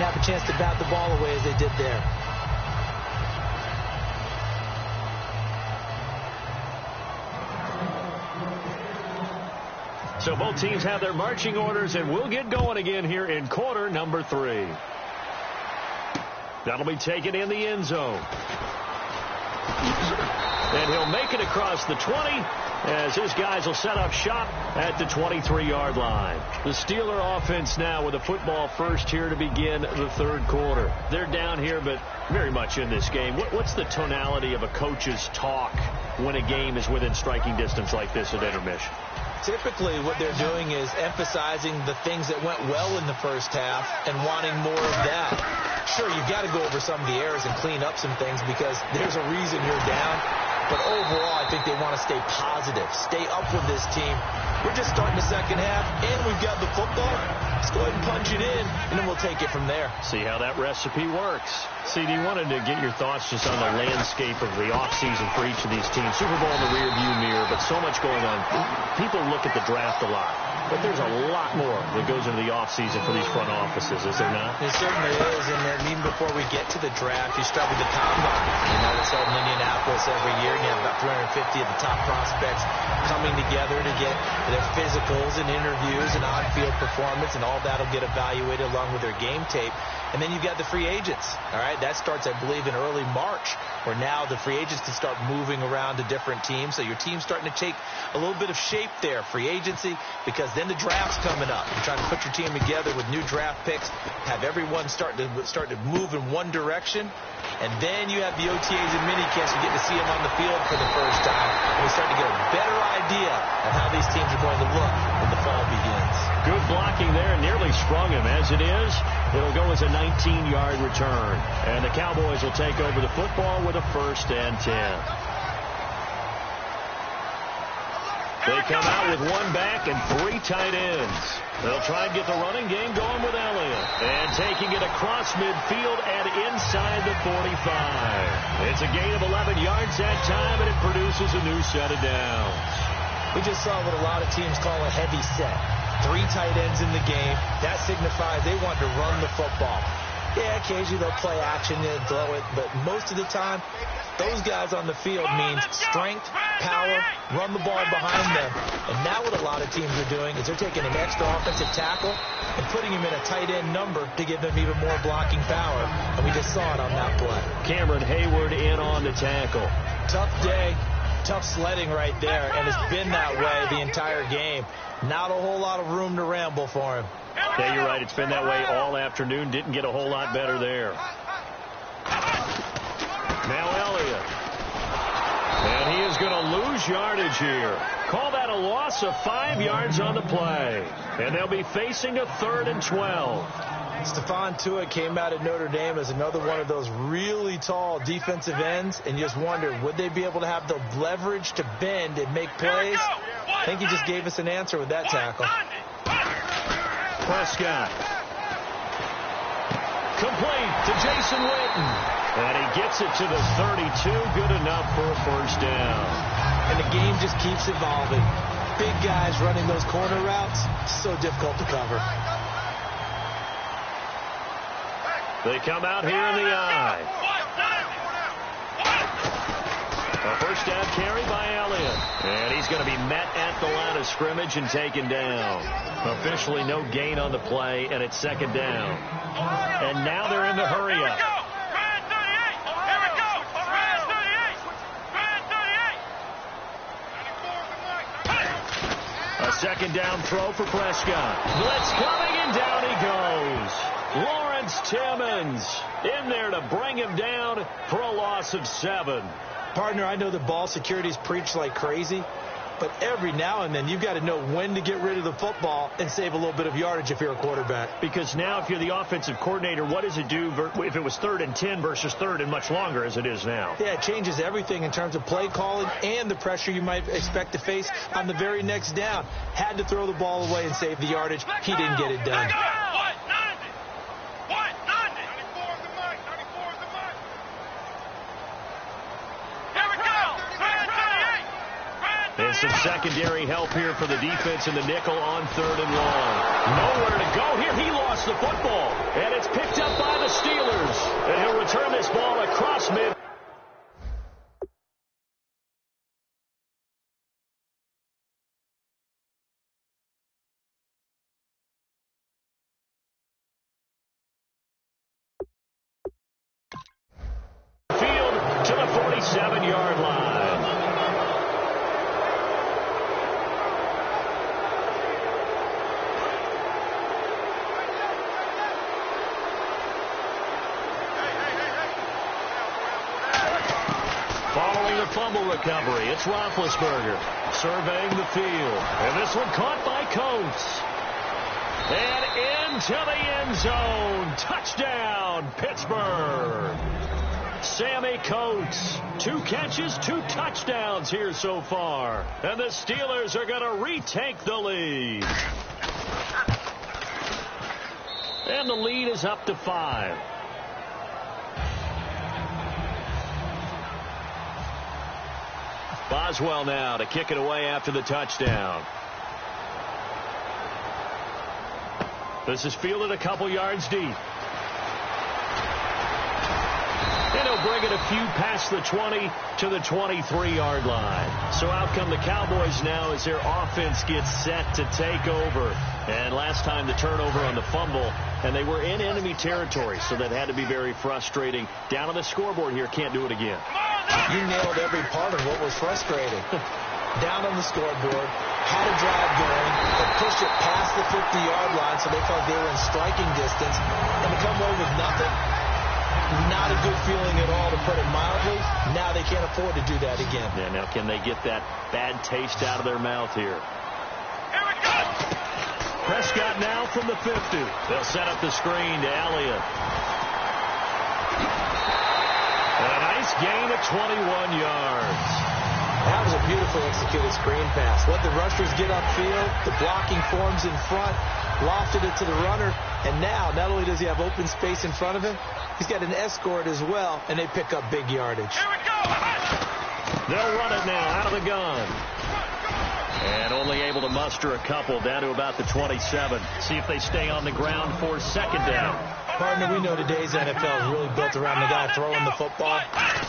have a chance to bat the ball away as they did there. So both teams have their marching orders, and we'll get going again here in quarter number 3. That'll be taken in the end zone. And he'll make it across the 20 as his guys will set up shop at the 23-yard line. The Steeler offense now with a football first here to begin the third quarter. They're down here, but very much in this game. What's the tonality of a coach's talk when a game is within striking distance like this at intermission? Typically, what they're doing is emphasizing the things that went well in the first half and wanting more of that. Sure, you've got to go over some of the errors and clean up some things because there's a reason you're down. But overall, I think they want to stay positive, stay up with this team. We're just starting the second half, and we've got the football. Let's go ahead and punch it in, and then we'll take it from there. See how that recipe works. CD, wanted to get your thoughts just on the landscape of the offseason for each of these teams. Super Bowl in the rearview mirror, but so much going on. People look at the draft a lot, but there's a lot more that goes into the offseason for these front offices, is there not? It certainly is, and then even before we get to the draft, you start with the combine. You know, it's held in Indianapolis every year, and you have about 350 of the top prospects coming together to get their physicals and interviews and on-field performance, and all that will get evaluated along with their game tape. And then you've got the free agents. All right, that starts, I believe, in early March, where now the free agents can start moving around to different teams. So your team's starting to take a little bit of shape there, free agency, because then the draft's coming up. You're trying to put your team together with new draft picks, have everyone start to move in one direction. And then you have the OTAs and minicamps. You get to see them on the field for the first time. And we start to get a better idea of how these teams are going to look when the fall begins. Good blocking there. Nearly sprung him. As it is, it'll go as a 19-yard return. And the Cowboys will take over the football with a 1st and 10. They come out with one back and 3 tight ends. They'll try and get the running game going with Elliott. And taking it across midfield and inside the 45. It's a gain of 11 yards that time, and it produces a new set of downs. We just saw what a lot of teams call a heavy set. 3 tight ends in the game. That signifies they want to run the football. Yeah, occasionally they'll play action and throw it, but most of the time, those guys on the field means strength, power, run the ball behind them. And now what a lot of teams are doing is they're taking an extra offensive tackle and putting him in a tight end number to give them even more blocking power. And we just saw it on that play. Cameron Hayward in on the tackle. Tough day, tough sledding right there, and it's been that way the entire game. Not a whole lot of room to ramble for him. Yeah, you're right. It's been that way all afternoon. Didn't get a whole lot better there. Now Elliott. And he is going to lose yardage here. Call that a loss of 5 yards on the play. And they'll be facing a 3rd and 12. Stephon Tuitt came out at Notre Dame as another one of those really tall defensive ends, and you just wonder, would they be able to have the leverage to bend and make plays? I think he just gave us an answer with that tackle. Prescott. Complete to Jason Witten. And he gets it to the 32. Good enough for a 1st down. And the game just keeps evolving. Big guys running those corner routes, so difficult to cover. They come out here in the eye. A 1st down carry by Elliott. And he's going to be met at the line of scrimmage and taken down. Officially no gain on the play, and it's 2nd down. And now they're in the hurry-up. A 2nd down throw for Prescott. Blitz coming, and down he goes. Lawrence Timmons in there to bring him down for a loss of 7. Partner, I know the ball security is preached like crazy, but every now and then you've got to know when to get rid of the football and save a little bit of yardage if you're a quarterback. Because now if you're the offensive coordinator, what does it do if it was 3rd and 10 versus 3rd and much longer as it is now? Yeah, it changes everything in terms of play calling and the pressure you might expect to face on the very next down. Had to throw the ball away and save the yardage. He didn't get it done. And some secondary help here for the defense in the nickel on 3rd and long. Nowhere to go here. He lost the football. And it's picked up by 27-yard line. Following the fumble recovery, it's Roethlisberger surveying the field. And this one caught by Coates. And into the end zone. Touchdown, Pittsburgh. Sammy Coates. 2 catches, 2 touchdowns here so far. And the Steelers are going to retake the lead. And the lead is up to 5. Boswell now to kick it away after the touchdown. This is fielded a couple yards deep. And he'll bring it a few past the 20 to the 23-yard line. So out come the Cowboys now as their offense gets set to take over. And last time the turnover on the fumble, and they were in enemy territory, so that had to be very frustrating. Down on the scoreboard here, can't do it again. You nailed every part of what was frustrating. Down on the scoreboard, had a drive going, but pushed it past the 50-yard line so they felt they were in striking distance. And to come away with nothing, not a good feeling at all, to put it mildly. Now they can't afford to do that again. Yeah, now can they get that bad taste out of their mouth here? Here we go! Prescott now from the 50. They'll set up the screen to Elliott. And a nice gain of 21 yards. That was a beautifully executed screen pass. Let the rushers get upfield. The blocking forms in front. Lofted it to the runner. And now, not only does he have open space in front of him, he's got an escort as well, and they pick up big yardage. Here we go! They'll run it now out of the gun. And only able to muster a couple down to about the 27. See if they stay on the ground for second down. Partner, we know today's NFL is really built around the guy throwing the football.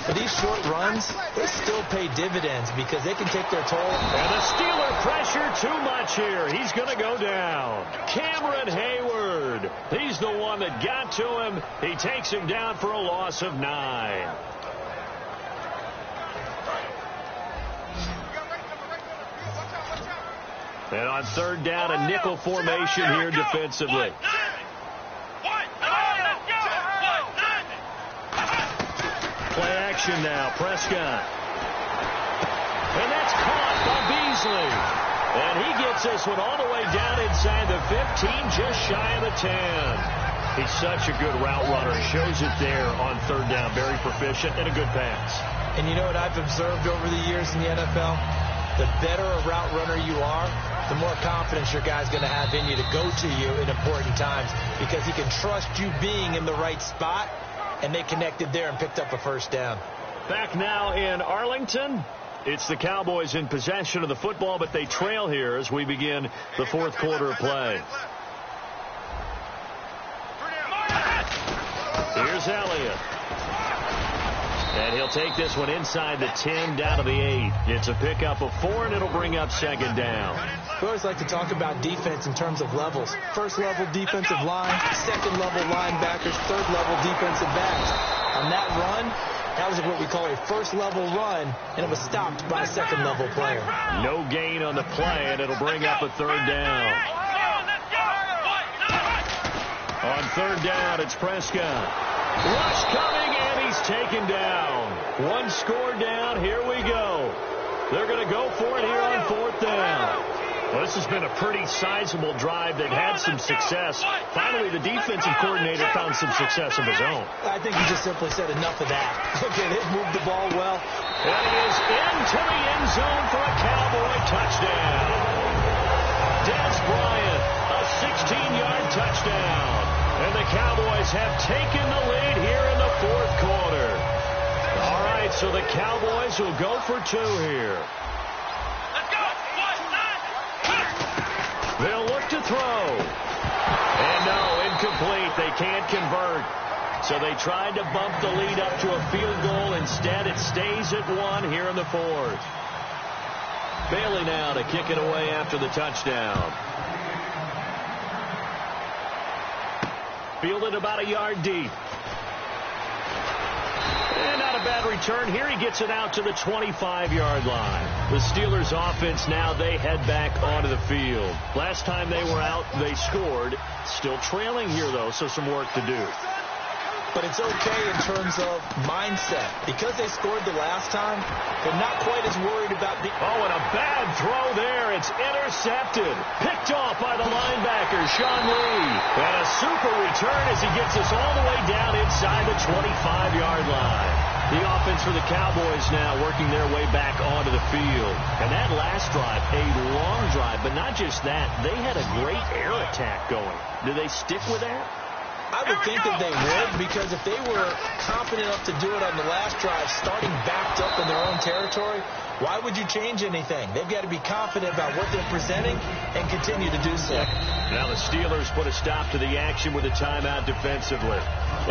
But these short runs, they still pay dividends because they can take their toll. And the Steeler pressure too much here. He's going to go down. Cameron Hayward. He's the one that got to him. He takes him down for a loss of 9. And on third down, a nickel formation here defensively. Play action now, Prescott. And that's caught by Beasley. And he gets this one all the way down inside the 15, just shy of the 10. He's such a good route runner. Shows it there on third down. Very proficient and a good pass. And you know what I've observed over the years in the NFL? The better a route runner you are, the more confidence your guy's going to have in you to go to you in important times because he can trust you being in the right spot, and they connected there and picked up a first down. Back now in Arlington. It's the Cowboys in possession of the football, but they trail here as we begin the fourth quarter of play. Here's Elliott. And he'll take this one inside the 10 down to the 8. It's a pickup of 4, and it'll bring up second down. We always like to talk about defense in terms of levels. First level defensive line, second level linebackers, third level defensive backs. On that run, that was what we call a first level run, and it was stopped by a second level player. No gain on the play, and it'll bring up a third down. On third down, it's Prescott. Rush coming, and he's taken down. One score down. Here we go. They're going to go for it here on fourth down. Well, this has been a pretty sizable drive that had some success. Finally, the defensive coordinator found some success of his own. I think he just simply said enough of that. Okay, they've moved the ball well. And he is into the end zone for a Cowboy touchdown. Dez Bryant, a 16-yard touchdown. And the Cowboys have taken the lead here in the fourth quarter. All right, so the Cowboys will go for 2 here. They'll look to throw. And no, incomplete. They can't convert. So they tried to bump the lead up to a field goal. Instead, it stays at 1 here in the fourth. Bailey now to kick it away after the touchdown. Fielded about a yard deep. And not a bad return here. He gets it out to the 25-yard line. The Steelers offense now, they head back onto the field. Last time they were out, they scored. Still trailing here, though, so some work to do. But it's okay in terms of mindset. Because they scored the last time, they're not quite as worried about the... Oh, and a bad throw there. It's intercepted. Picked off by the linebacker, Sean Lee. And a super return as he gets us all the way down inside the 25-yard line. The offense for the Cowboys now working their way back onto the field. And that last drive, a long drive, but not just that. They had a great air attack going. Do they stick with that? I would think that they would, because if they were confident enough to do it on the last drive, starting backed up in their own territory, why would you change anything? They've got to be confident about what they're presenting and continue to do so. Now the Steelers put a stop to the action with a timeout defensively.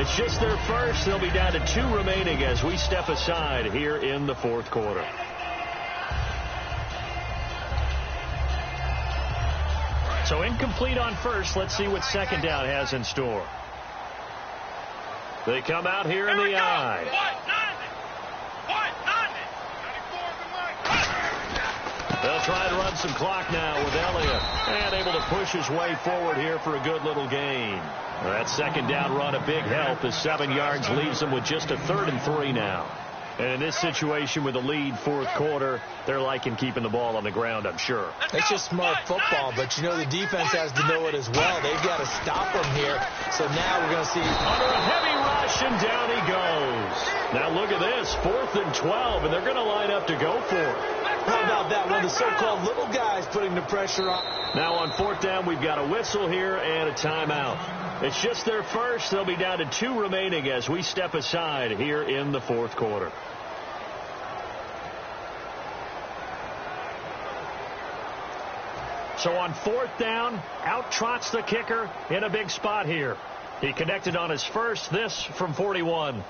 It's just their first. They'll be down to 2 remaining as we step aside here in the fourth quarter. So incomplete on first. Let's see what second down has in store. They come out here in the eye. They'll try to run some clock now with Elliott. And able to push his way forward here for a good little gain. That second down run, a big help as 7 yards leaves them with just a 3rd and 3 now. And in this situation with a lead fourth quarter, they're liking keeping the ball on the ground, I'm sure. It's just smart football, but you know the defense has to know it as well. They've got to stop them here. So now we're going to see... Under a heavy rush, and down he goes. Now look at this, 4th and 12, and they're going to line up to go for it. How about that? One of the so-called little guys putting the pressure on. Now on 4th down, we've got a whistle here and a timeout. It's just their first. They'll be down to 2 remaining as we step aside here in the fourth quarter. So on 4th down, out trots the kicker in a big spot here. He connected on his first, this from 41.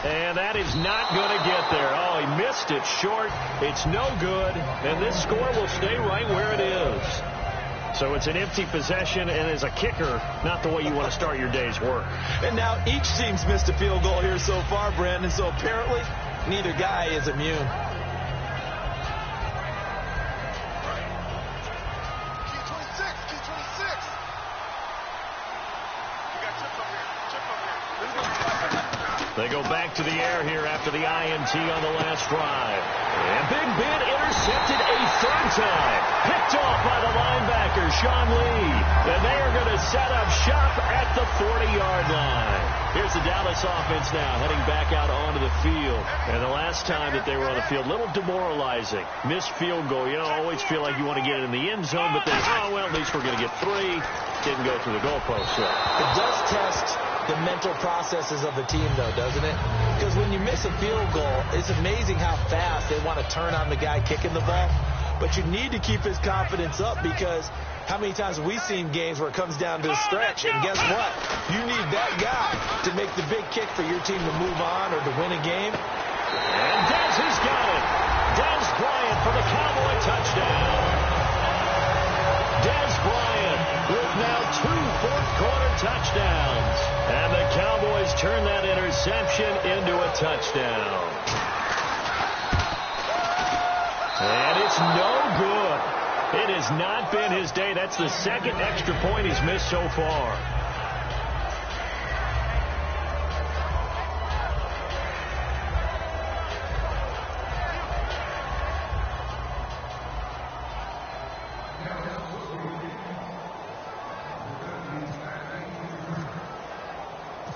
And that is not going to get there. Oh, he missed it short. It's no good. And this score will stay right where it is. So it's an empty possession, and as a kicker, not the way you want to start your day's work. And now each team's missed a field goal here so far, Brandon. So apparently, neither guy is immune. They go back to the air here after the INT on the last drive. And Big Ben intercepted a 3rd time. Picked off by the linebacker, Sean Lee. And they are going to set up shop at the 40-yard line. Here's the Dallas offense now heading back out onto the field. And the last time that they were on the field, a little demoralizing. Missed field goal. You know, always feel like you want to get it in the end zone, but then, oh, well, at least we're going to get 3. Didn't go through the goalpost. So. It does test the mental processes of the team, though, doesn't it? Because when you miss a field goal, it's amazing how fast they want to turn on the guy kicking the ball. But you need to keep his confidence up, because how many times have we seen games where it comes down to the stretch? And guess what? You need that guy to make the big kick for your team to move on or to win a game. And Dez has got it. Dez Bryant for the Cowboy touchdown. Dez Bryant with now 2 fourth-quarter touchdowns. And the Cowboys turn that interception into a touchdown. And it's no good. It has not been his day. That's the 2nd extra point he's missed so far.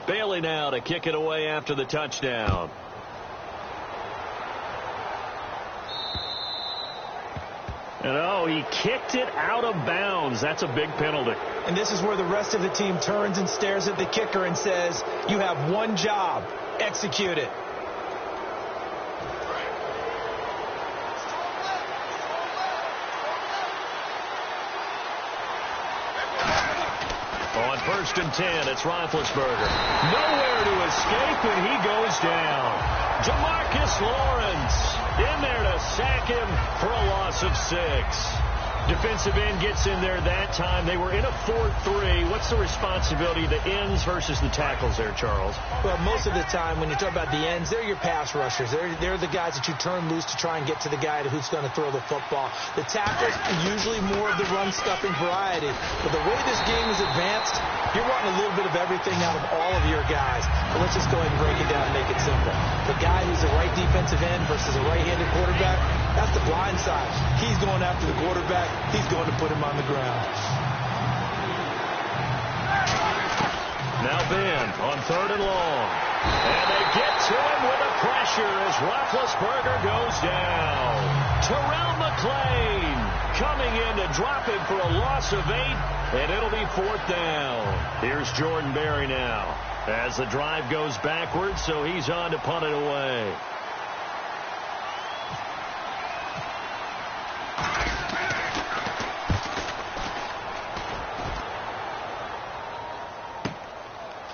Bailey now to kick it away after the touchdown. And oh, he kicked it out of bounds. That's a big penalty. And this is where the rest of the team turns and stares at the kicker and says, you have one job, execute it. On 1st and 10, it's Roethlisberger. Nowhere to escape, and he goes down. Demarcus Lawrence in there to sack him for a loss of 6. Defensive end gets in there that time. They were in a 4-3. What's the responsibility of the ends versus the tackles there, Charles? Well, most of the time when you talk about the ends, they're your pass rushers. They're the guys that you turn loose to try and get to the guy who's going to throw the football. The tackles are usually more of the run-stuffing variety. But the way this game is advanced, you're wanting a little bit of everything out of all of your guys. But let's just go ahead and break it down and make it simple. The guy who's a right defensive end versus a right-handed quarterback, that's the blind side. He's going after the quarterback. He's going to put him on the ground. Now Ben on 3rd and long. And they get to him with a pressure as Roethlisberger goes down. Terrell McClain coming in to drop him for a loss of 8, and it'll be 4th down. Here's Jordan Berry now as the drive goes backwards, so he's on to punt it away.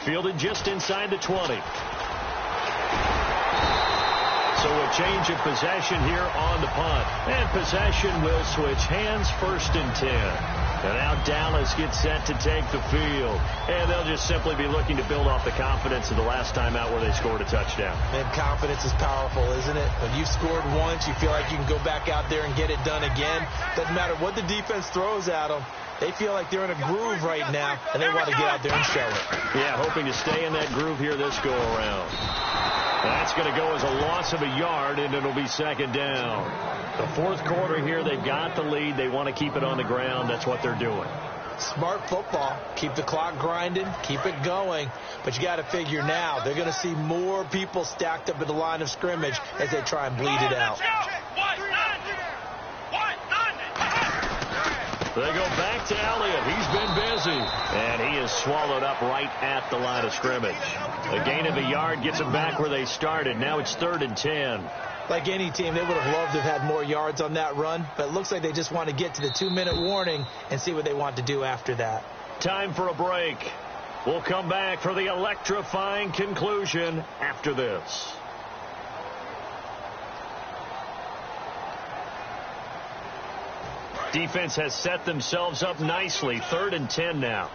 Fielded just inside the 20. So a change of possession here on the punt. And possession will switch hands, 1st and 10. And now Dallas gets set to take the field. And they'll just simply be looking to build off the confidence of the last time out where they scored a touchdown. And confidence is powerful, isn't it? When you've scored once, you feel like you can go back out there and get it done again. Doesn't matter what the defense throws at them. They feel like they're in a groove right now, and they want to get out there and show it. Yeah, hoping to stay in that groove here this go-around. That's going to go as a loss of a yard, and it'll be 2nd down. The 4th quarter here, they've got the lead. They want to keep it on the ground. That's what they're doing. Smart football. Keep the clock grinding. Keep it going. But you got to figure now, they're going to see more people stacked up at the line of scrimmage as they try and bleed it out. They go back to Elliott. He's been busy. And he is swallowed up right at the line of scrimmage. A gain of a yard gets them back where they started. Now it's 3rd and 10. Like any team, they would have loved to have had more yards on that run. But it looks like they just want to get to the 2-minute warning and see what they want to do after that. Time for a break. We'll come back for the electrifying conclusion after this. Defense has set themselves up nicely. 3rd and 10 now.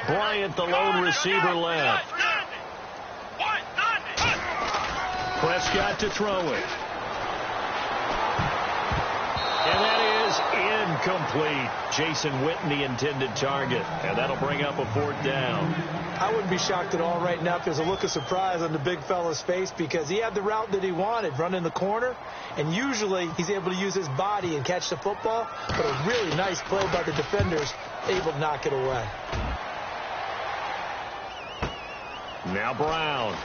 Bryant, the lone receiver, left. Prescott to throw it. And that is incomplete. Jason Witten, the intended target. And that'll bring up a 4th down. I wouldn't be shocked at all right now if there's a look of surprise on the big fella's face because he had the route that he wanted, running the corner, and usually he's able to use his body and catch the football, but a really nice play by the defenders, able to knock it away. Now Brown.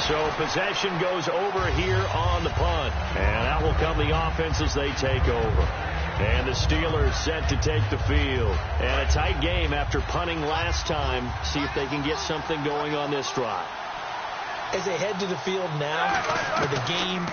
So possession goes over here on the punt, and that will come the offense as they take over. And the Steelers set to take the field. And a tight game after punting last time. See if they can get something going on this drive. As they head to the field now, with the game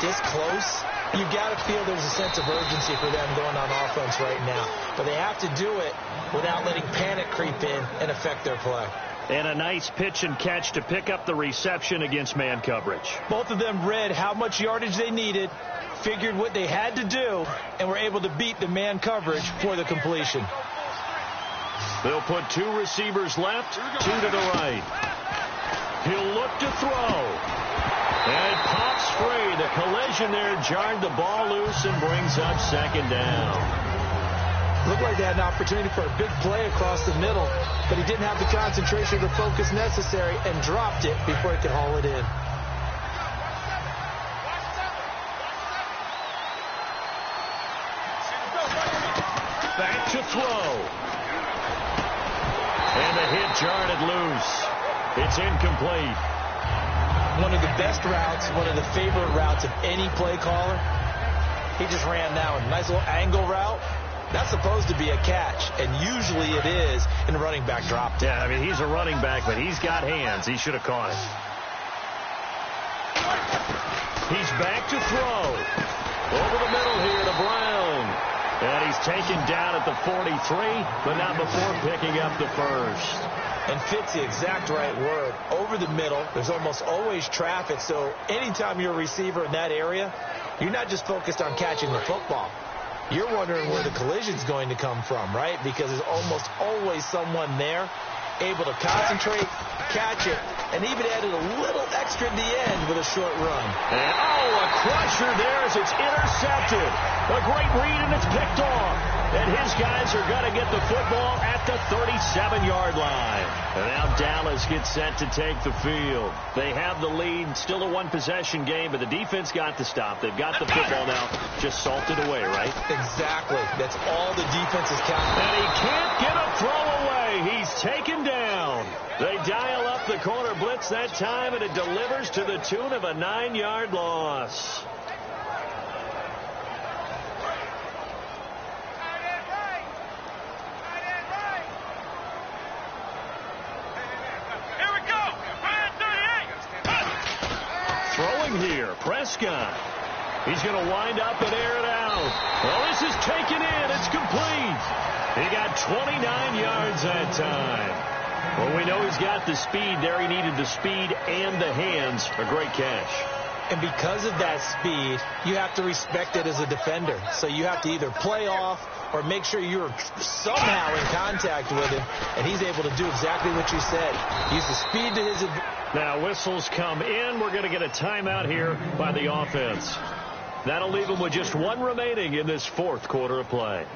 this close, you've got to feel there's a sense of urgency for them going on offense right now. But they have to do it without letting panic creep in and affect their play. And a nice pitch and catch to pick up the reception against man coverage. Both of them read how much yardage they needed, figured what they had to do, and were able to beat the man coverage for the completion. They'll put 2 receivers left, 2 to the right. He'll look to throw. And it pops free. The collision there jarred the ball loose and brings up 2nd down. Looked like they had an opportunity for a big play across the middle, but he didn't have the concentration or the focus necessary and dropped it before he could haul it in. Back to throw. And the hit jarred it loose. It's incomplete. One of the best routes, one of the favorite routes of any play caller. He just ran now a nice little angle route. That's supposed to be a catch, and usually it is, and the running back dropped it. Yeah, I mean, he's a running back, but he's got hands. He should have caught it. He's back to throw. Over the middle here to Brown. And he's taken down at the 43, but not before picking up the first. And fit's the exact right word. Over the middle, there's almost always traffic, so anytime you're a receiver in that area, you're not just focused on catching the football. You're wondering where the collision's going to come from, right? Because there's almost always someone there able to concentrate, catch it, and even added a little extra at the end with a short run. And, a crusher there as it's intercepted. A great read, and it's picked off. And his guys are going to get the football at the 37-yard line. And now Dallas gets set to take the field. They have the lead, still a one-possession game, but the defense got the stop. They've got the football now, just salted away, right? Exactly. That's all the defense is counting. And he can't get a throw away. He's taken down. They dial up the corner blitz that time, and it delivers to the tune of a 9-yard loss. Throwing here, Prescott. He's going to wind up and air it out. Well, this is taken in. It's complete. He got 29 yards that time. Well, we know he's got the speed there. He needed the speed and the hands. A great catch. And because of that speed, you have to respect it as a defender. So you have to either play off or make sure you're somehow in contact with him, and he's able to do exactly what you said. Use the speed to his advantage. Now whistles come in. We're going to get a timeout here by the offense. That'll leave them with just one remaining in this fourth quarter of play.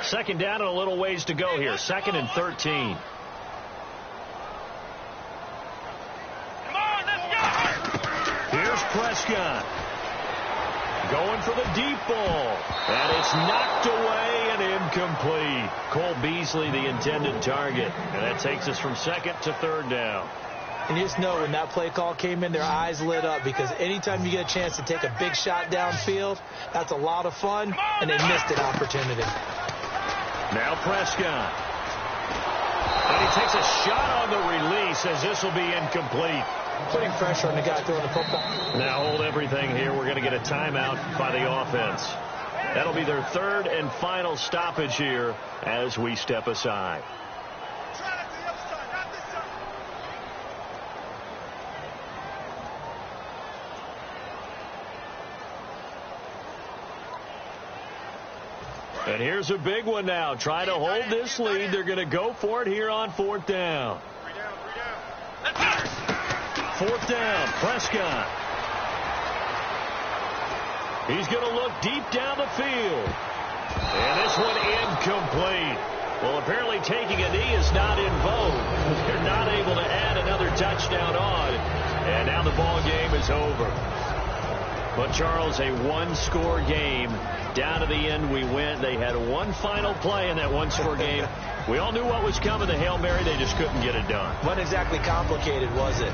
Second down and a little ways to go here. 2nd and 13. Come on, let's go! Here's Prescott. Going for the deep ball. And it's knocked away and incomplete. Cole Beasley, the intended target. And that takes us from 2nd to 3rd down. And you just know when that play call came in, their eyes lit up, because anytime you get a chance to take a big shot downfield, that's a lot of fun, and they missed an opportunity. Now Prescott. And he takes a shot on the release as this will be incomplete. Putting pressure on the guy throwing the football. Now hold everything here. We're going to get a timeout by the offense. That'll be their 3rd and final stoppage here as we step aside. And here's a big one now. Trying to hold this lead. They're going to go for it here on 4th down. 4th down, Prescott. He's going to look deep down the field. And this one incomplete. Well, apparently taking a knee is not in vogue. They're not able to add another touchdown on. And now the ball game is over. But, Charles, a one-score game. Down to the end we went. They had one final play in that one-score game. We all knew what was coming. The Hail Mary, they just couldn't get it done. Wasn't exactly complicated, was it?